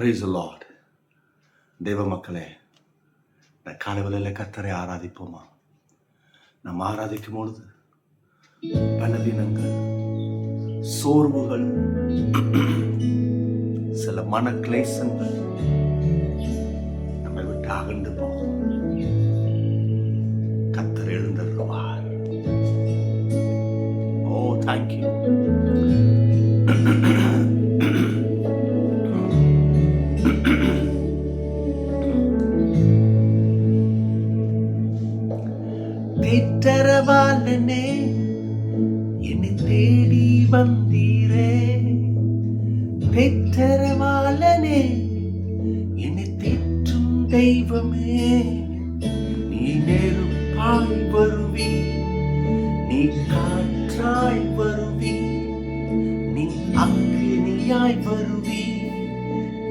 Praise the Lord. தேவ மக்களே, இந்த காலைவேளையில கர்த்தரை ஆராதிப்போமா? நாம் ஆராதிக்கும் பொழுது பலவீனங்கள், சோர்வுகள், சில மன கிளேசங்கள் நம்மை விட்டு அகன்று போகும். கர்த்தர் எழுந்தருள்வார். ஓ, தேங்க்யூ. தேற்றரவாளனே, என்னை தேடி வந்தீரே. தேற்றரவாளனே, என்னை தேற்றும் தெய்வமே. நீ நெருப்பாய் வருவி, நீ காற்றாய் வருவி, நீ அக்கினியாய் வருவி,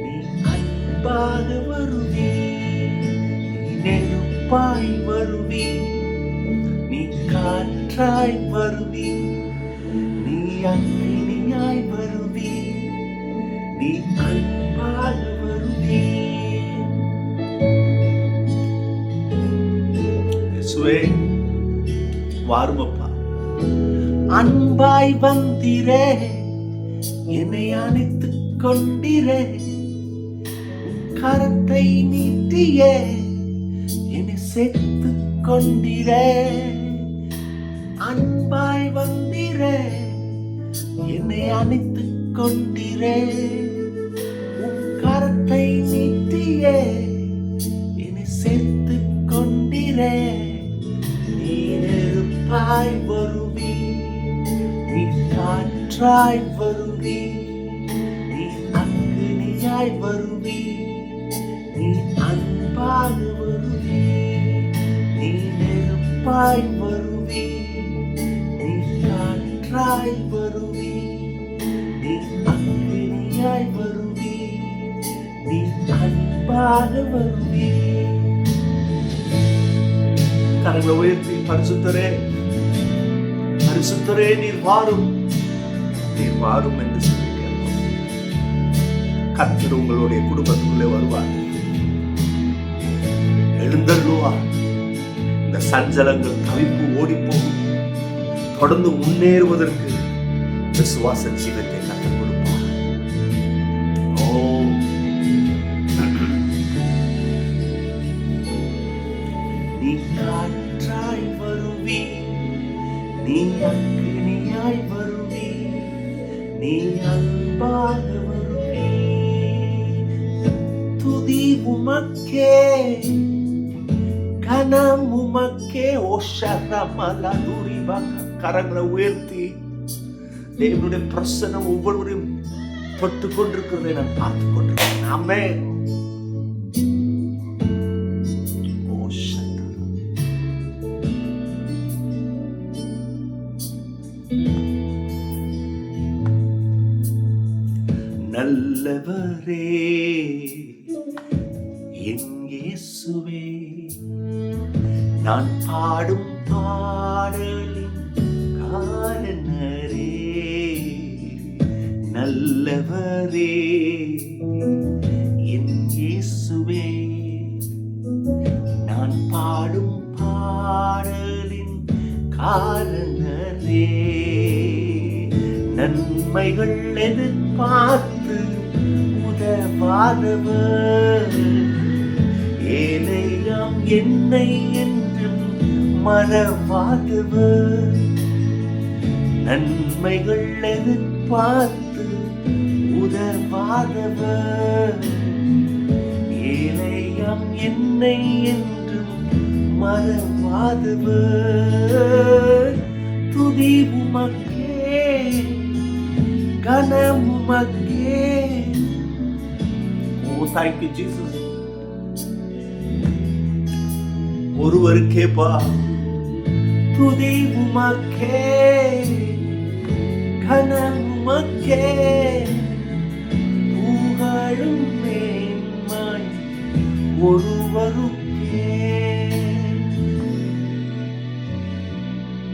நீ அன்பாக வருவி. நீ நெருப்பாய் வருவி, நீ காற்றாய் வருவி, நீ அக்கினியாய் வருவி, நீ அன்பாக வருவி. இயேசுவே வாருமப்பா. அன்பாய் வந்திரே, என்னை அணைத்துக் கொண்டிரே. கரத்தை நீட்டியே, என்னை சேர்த்துக் கொண்டிரே. அன்பாய் வந்திரே, என்னை அணைத்துக் கொண்டிரே. உன் கரத்தை நீட்டியே, என்னை சேர்த்துக் கொண்டிரே. நீ நெருப்பாய் வருவி, நீ காற்றாய் வருவி, நீ அக்கினியாய் வருவி, நீ அன்பாக வருவி. நீ நெருப்பாய் வருவி, நீ காற்றாய் வருவி, நீ அக்கினியாய் வருவி, நீ அன்பாக வருவி. கரங்களை உயர்த்தி, பரிசுத்தரே, பரிசுத்தரே, நீர் வாரும், நீர் வாரும் என்று சொல்லி கர்த்தர் உங்களுடைய குடும்பத்துக்குள்ளே வருவார், எழுந்தருளுவார். இந்த சஞ்சலங்கள், தவிப்பு ஓடி போகும். தொடர்ந்து முன்னேறுவதற்கு விசுவாச ஜீவத்தை கற்றுக் கொடுப்பார். நீ காற்றாய் வருவி, நீ அக்கினியாய் வருவி, நீ அன்பாக வருவி. துதி உமக்கே, கனம் உமக்கே. கரங்களை உயர்த்தி தேவனுடைய பிரசன்னம் ஒவ்வொருவரையும் தொட்டு கொண்டிருக்கிறதை நான் பார்த்துக் கொண்டிருக்கிறேன். ஆமென். நல்லவரே என் இயேசுவே, நான் பாடும் பாடலின் காரணரே. நல்லவரே என் இயேசுவே, நான் பாடும் பாடலின் காரணரே. நன்மைகள் எதிர்பார்த்து உதவாதவர், ஏழையாம் என்னை என்றும் மறவாதவர். நன்மைகள் எதிர்பார்த்து உதவாதவர், ஏழையாம் என்னை என்றும் மறவாதவர். துதி உமக்கே, கனம் உமக்கே. ஓ, thank you Jesus. ஒருவருக்கே பா துதி உமக்கே, கனம் உமக்கே. புகழும் மேன்மை ஒருவருக்கே.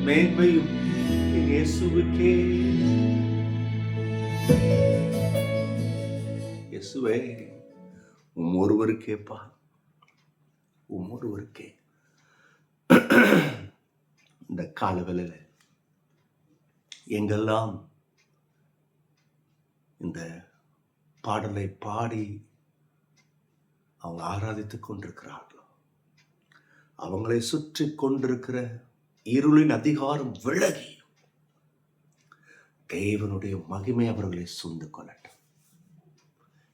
மேன்மையும் இயேசுவுக்கே. இயேசுவே, ஒருவருக்கேப்பா, ஒருவருக்கே. இந்த காலவேளையில எங்கெல்லாம் இந்த பாடலை பாடி அவங்க ஆராதித்துக் கொண்டிருக்கிறார்களோ, அவங்களை சுற்றி கொண்டிருக்கிற இருளின் அதிகாரம் விலகி தேவனுடைய மகிமை அவர்களை சூழ்ந்து கொள்ளட்டும்.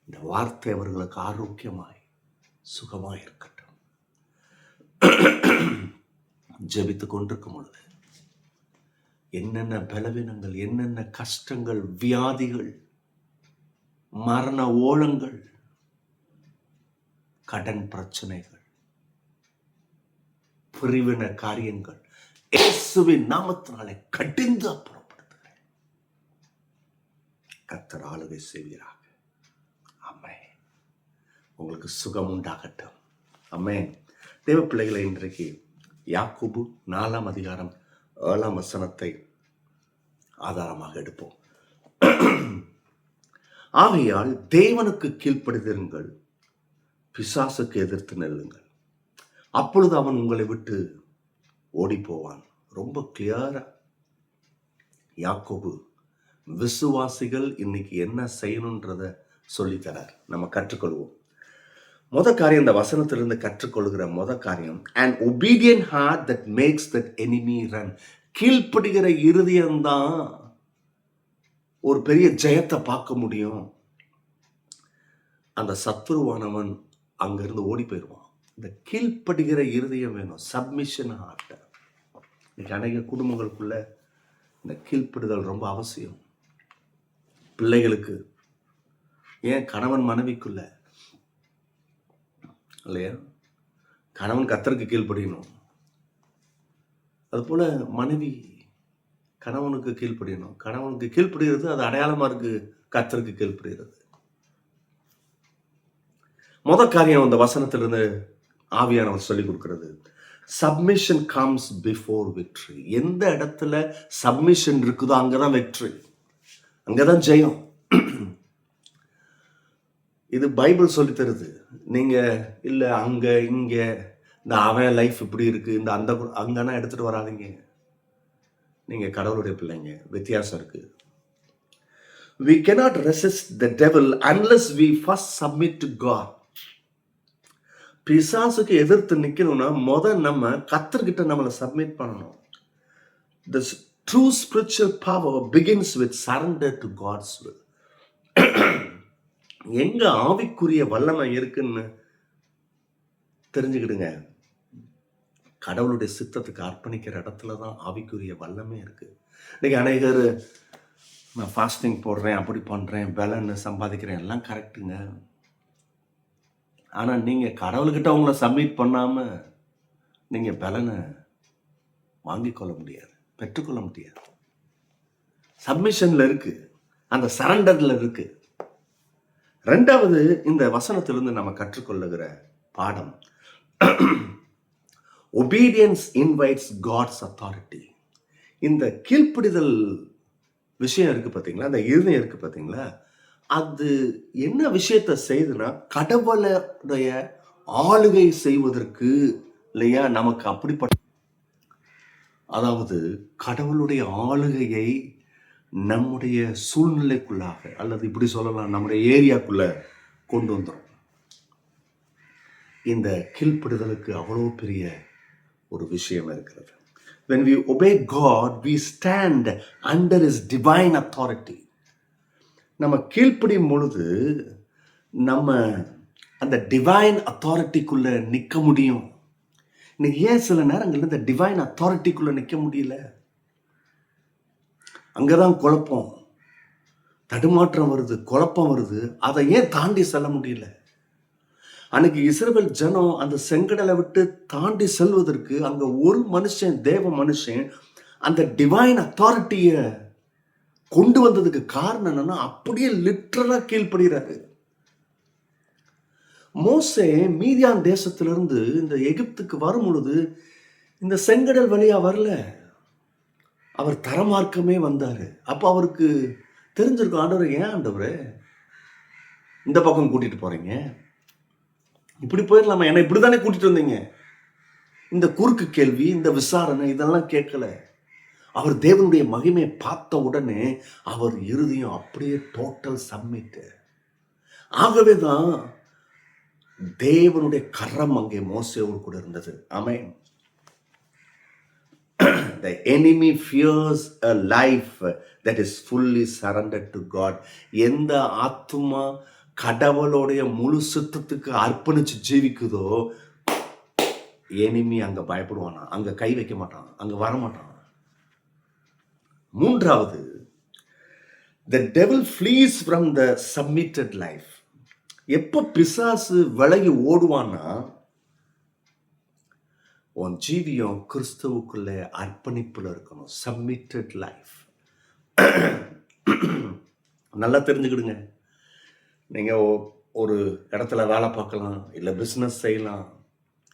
இந்த வார்த்தை அவர்களுக்கு ஆரோக்கியமாய் சுகமாய் இருக்கட்டும். ஜெபித்துக் கொண்டிருக்கும் பொழுது என்னென்ன பலவீனங்கள், என்னென்ன கஷ்டங்கள், வியாதிகள், மரண ஓலங்கள், கடன் பிரச்சனைகள், பிரிவின காரியங்கள் இயேசுவின் நாமத்தினாலே கடிந்து அப்புறப்படுத்துகிறேன். கர்த்தர் ஆளுகை செய்வீராக. ஆமென். உங்களுக்கு சுகம் உண்டாகட்டும். ஆமென். தேவ பிள்ளைகளை, இன்றைக்கு யாக்கோபு 4 அதிகாரம் 7 வசனத்தை ஆதாரமாக எடுப்போம். ஆகையால் தேவனுக்கு கீழ்ப்படிந்திருங்கள், பிசாசுக்கு எதிர்த்து நெல்லுங்கள், அப்பொழுது அவன் உங்களை விட்டு ஓடி போவான். ரொம்ப கிளியரா யாக்கோபு விசுவாசிகள் இன்னைக்கு என்ன செய்யணும்ன்றத சொல்லித்தரார். நம்ம கற்றுக்கொள்வோம். காரியம், இந்த வசனத்திலிருந்து கற்றுக்கொள்கிற காரியம், an obedient heart that makes that enemy run. கீழ்ப்படுகிற இருதயம்தான் ஒரு பெரிய ஜெயத்தை பார்க்க முடியும். அந்த சத்துருவானவன் அங்கிருந்து ஓடி போயிடுவான். இந்த கீழ்ப்படுகிற இருதயம் வேணும், சப்மிஷன் ஹார்ட். இன்னைக்கு அநேக குடும்பங்களுக்குள்ள இந்த கீழ்ப்படுதல் ரொம்ப அவசியம். பிள்ளைகளுக்கு, ஏன் கணவன் மனைவிக்குள்ள இல்லையா, கணவன் கர்த்தருக்கு கீழ்ப்படியணும், அதுபோல மனைவி கணவனுக்கு கீழ்ப்படியணும். கணவனுக்கு கீழ்ப்படுகிறது அது அடையாளமா இருக்கு, கர்த்தருக்கு கீழ்ப்படுகிறது. காரியம் இந்த வசனத்திலிருந்து ஆவியானவர் சொல்லிக் கொடுக்கிறது, சப்மிஷன் கம்ஸ் பிஃபோர் விக்டரி. எந்த இடத்துல சப்மிஷன் இருக்குதோ அங்கதான் வெற்றி, அங்கதான் ஜெயம். இது பைபிள் சொல்லி தருது. நீங்க இல்ல அங்க இங்க இந்த அவன் லைஃப் இப்படி இருக்கு, இந்த அந்த அங்கன்னா எடுத்துட்டு வராதீங்க. நீங்க கடவுளுடைய பிள்ளைங்க, வித்தியாசம் இருக்கு. We cannot resist the devil unless we first submit to God. பிசாசுக்கு எதிர்த்து நிக்கணும்னா நம்ம கர்த்தர்கிட்ட நம்மளை சப்மிட் பண்ணணும். The true spiritual power begins with surrender to God's will. எங்க ஆவிக்குரிய வல்லமை இருக்குன்னு தெரிஞ்சுக்கிடுங்க. கடவுளுடைய சித்தத்துக்கு அர்ப்பணிக்கிற இடத்துலதான் ஆவிக்குரிய வல்லமே இருக்கு. இன்னைக்கு அநேகர் நான் ஃபாஸ்டிங் போடுறேன், அப்படி பண்றேன், பலன்னு சம்பாதிக்கிறேன், எல்லாம் கரெக்டுங்க. ஆனா நீங்க கடவுள்கிட்ட உங்களை சப்மிட் பண்ணாம நீங்க பலனை வாங்கிக் கொள்ள முடியாது, பெற்றுக்கொள்ள முடியாது. சப்மிஷன்ல இருக்கு, அந்த சரண்டர்ல இருக்கு. 2வது, இந்த வசனத்திலிருந்து நம்ம கற்றுக்கொள்ளுகிற பாடம், obedience invites God's authority. இந்த கீழ்ப்படிதல் விஷயம் இருக்கு பார்த்தீங்களா, அந்த இருதயம் இருக்கு பார்த்தீங்களா, அது என்ன விஷயத்தை செய்யுதுன்னா கடவுளுடைய ஆளுகை செய்வதற்கு இல்லையா, நமக்கு அப்படிப்பட்ட, அதாவது கடவுளுடைய ஆளுகையை நம்முடைய சூழ்நிலைக்குள்ளாக, அல்லது இப்படி சொல்லலாம், நம்முடைய ஏரியாக்குள்ள கொண்டு வந்துடும். இந்த கீழ்ப்படுதலுக்கு அவ்வளவு பெரிய ஒரு விஷயம் இருக்கிறது. When we obey God, we stand under His divine authority. நம்ம கீழ்ப்படியும் பொழுது நம்ம அந்த டிவைன் அத்தாரிட்டிக்குள்ள நிற்க முடியும். இன்னைக்கு ஏன் சில நேரங்கள்ல இந்த டிவைன் அத்தாரிட்டிக்குள்ள நிற்க முடியல? அங்கதான் குழப்பம், தடுமாற்றம் வருது, குழப்பம் வருது. அதை ஏன் தாண்டி செல்ல முடியல? அன்னைக்கு இஸ்ரவேல் ஜனம் அந்த செங்கடலை விட்டு தாண்டி செல்வதற்கு அங்க ஒரு மனுஷன், தேவ மனுஷன், அந்த டிவைன் அத்தாரிட்டிய கொண்டு வந்ததுக்கு காரணம் என்னன்னா, அப்படியே லிட்டரலா கீழ்ப்படுகிறாரு. மோசே மீதியான் தேசத்திலிருந்து இந்த எகிப்துக்கு வரும் பொழுது இந்த செங்கடல் வழியா வரல, அவர் தரமார்க்கமே வந்தாரு. அப்ப அவருக்கு தெரிஞ்சிருக்கும், ஆண்டவரே, ஏன் ஆண்டவரே இந்த பக்கம் கூட்டிட்டு போறீங்க? இப்படி போயிடலாமா, என்ன இப்படிதானே கூட்டிட்டு வந்தீங்க? இந்த குறுக்கு கேள்வி, இந்த விசாரணை இதெல்லாம் கேட்கல. அவர் தேவனுடைய மகிமையை பார்த்த உடனே அவர் இருதயம் அப்படியே டோட்டல் சப்மிட். ஆகவேதான் தேவனுடைய கரம் அங்கே மோசேயோடு கூட இருந்தது. ஆமென். The enemy fears a life that is fully surrendered to God. எந்த ஆத்துமா கடவுளுடைய முழு சித்தத்துக்கு அர்ப்பணிச்சு ஜீவிக்குதோ, எனிமி அங்க பயப்படுவானா, அங்க கை வைக்க மாட்டான், அங்க வர மாட்டான். மூன்றாவது, the devil flees from the submitted life. எப்ப பிசாசு விலகி ஓடுவான்னா, உன் ஜீவியம் கிறிஸ்துவுக்குள்ள அர்ப்பணிப்புல இருக்கணும். Submitted life. நல்லா தெரிஞ்சுக்கிடுங்க. நீங்க ஒரு இடத்துல வேலை பார்க்கலாம், இல்லை பிஸ்னஸ் செய்யலாம்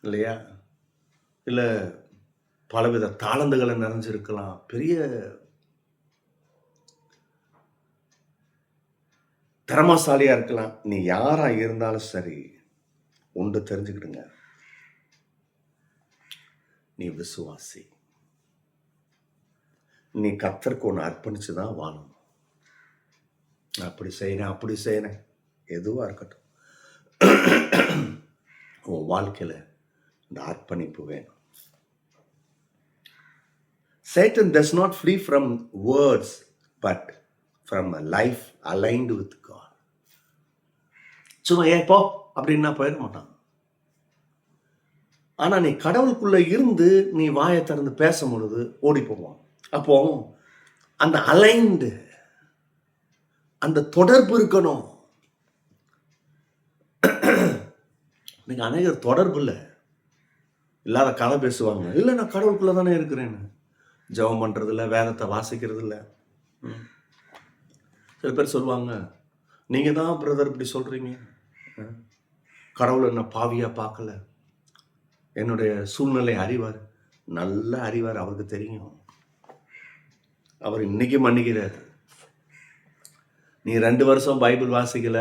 இல்லையா, இல்லை பலவித தாளந்துகளை நிறைஞ்சிருக்கலாம், பெரிய திறமசாலியா இருக்கலாம். நீ யாரா இருந்தாலும் சரி, ஒன்று தெரிஞ்சுக்கிடுங்க, நீ விசுவாசி. நீ கர்த்தருக்கு ஒன்று அர்ப்பணிச்சுதான் வாழணும். அப்படி செய்யறேன் எதுவா இருக்கட்டும், உன் வாழ்க்கையில இந்த அர்ப்பணிப்பு வேணும். Satan does not flee from words but from a life aligned with God. சும்மா போ அப்படின்னா போயிட மாட்டான். ஆனா நீ கடவுளுக்குள்ள இருந்து நீ வாயை திறந்து பேசும் பொழுது ஓடி போவான். அப்போ அந்த அலைன்டு, அந்த தொடர்பு இருக்கணும். நீங்க அநேகர் தொடர்பு இல்லாத கதை பேசுவாங்க. இல்லை நான் கடவுளுக்குள்ள தானே இருக்கிறேன்னு, ஜெபம் பண்றது இல்லை, வேதத்தை வாசிக்கிறது இல்லை. சில பேர் சொல்லுவாங்க, நீங்க தான் பிரதர் இப்படி சொல்றீங்க, கடவுள் என்ன பாவியா பார்க்கல, என்னுடைய சூழ்நிலை அறிவார். நல்ல அறிவார், அவருக்கு தெரியும். அவர் இன்னைக்கு மன்னிக்கிறார். நீ 2 வருஷம் பைபிள் வாசிக்கல,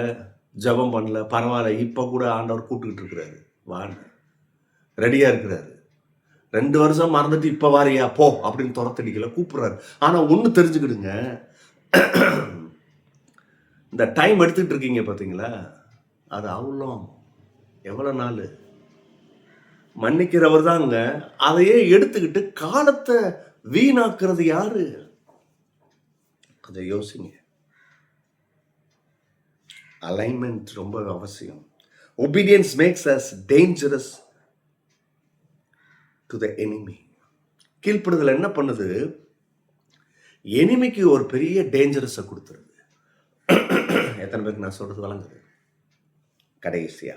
ஜெபம் பண்ணல, பரவாயில்ல, இப்போ கூட ஆண்டவர் கூப்பிட்டுக்கிட்டு இருக்கிறாரு, வான்னு ரெடியா இருக்கிறாரு. 2 வருஷம் மறந்துட்டு இப்போ வாரியா போ அப்படின்னு துரத்தடிக்கல, கூப்பிடுறாரு. ஆனா ஒன்று தெரிஞ்சுக்கிடுங்க, இந்த டைம் எடுத்துக்கிட்டு இருக்கீங்க பார்த்தீங்களா, அது அவ்வளோ எவ்வளோ நாள் மன்னிக்கிறவர் தாங்க. அதையே எடுத்துக்கிட்டு காலத்தை வீணாக்குறது யாரு? அதை யோசிங்க. அலைன்மெண்ட் ரொம்ப அவசியம். Obedience makes as dangerous to the enemy. கீழ்ப்படுதல் என்ன பண்ணுது? எனிமிக்கு ஒரு பெரிய டேஞ்சரஸை கொடுத்துருது. எத்தனை பேருக்கு நான் சொல்றது வழங்குது? கடைசியா,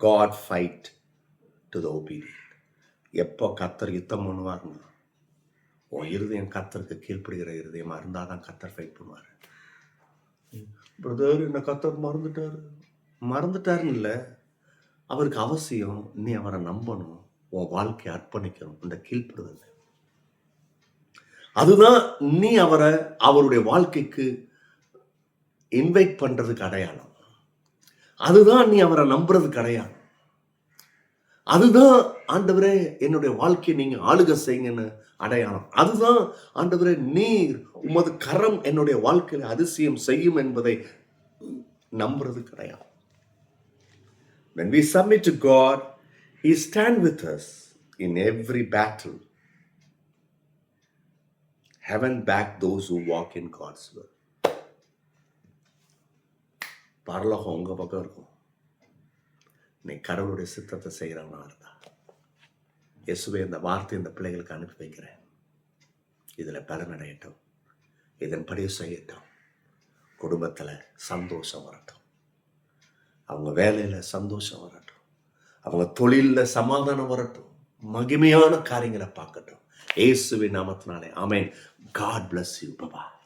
God fight to the obedient. எப்போ கர்த்தர் யுத்தம் பண்ணுவார்னா, உன் இருதயம் கர்த்தருக்கு கீழ்ப்படுகிற இருதயமா இருந்தாதான் கர்த்தர் ஃபைட் பண்ணுவார். பிரதர் என்ன கர்த்தர் மறந்துட்டாருன்னு இல்லை, அவருக்கு அவசியம் நீ அவரை நம்பணும், உன் வாழ்க்கையை அர்ப்பணிக்கணும். இந்த கீழ்ப்படுதல் அதுதான் நீ அவரை அவருடைய வாழ்க்கைக்கு இன்வைட் பண்றதுக்கு அடையாளம். அதுதான் நீ அவரை நம்புறதுக்கு அடையாளம். அதுதான் ஆண்டவரே என்னுடைய வாழ்க்கையை நீங்க ஆளுகை செய்யுங்கன்னு அடையாளம். அதுதான் ஆண்டவரே நீர் உமது கரம் என்னுடைய வாழ்க்கையில அதிசயம் செய்யும் என்பதை நம்புறதுக்கு அடையாளம். When we submit to God, He stands with us in every battle. Heaven back those who walk in God's will. பரலோகம் உங்க பக்கம் இருக்கும், நீ கடவுளுடைய சித்தத்தை செய்கிறவனா இருந்தா. இயேசுவே, இந்த வார்த்தை இந்த பிள்ளைகளுக்கு அனுப்பி வைக்கிறேன். இதுல பலனடையட்டும், இதன்படி செய்யட்டும். குடும்பத்துல சந்தோஷம் வரட்டும், அவங்க வேலையில சந்தோஷம் வரட்டும், அவங்க தொழில சமாதானம் வரட்டும், மகிமையான காரியங்களை பார்க்கட்டும். இயேசுவின் நாமத்தினாலே ஆமென். God bless you. Bye-bye.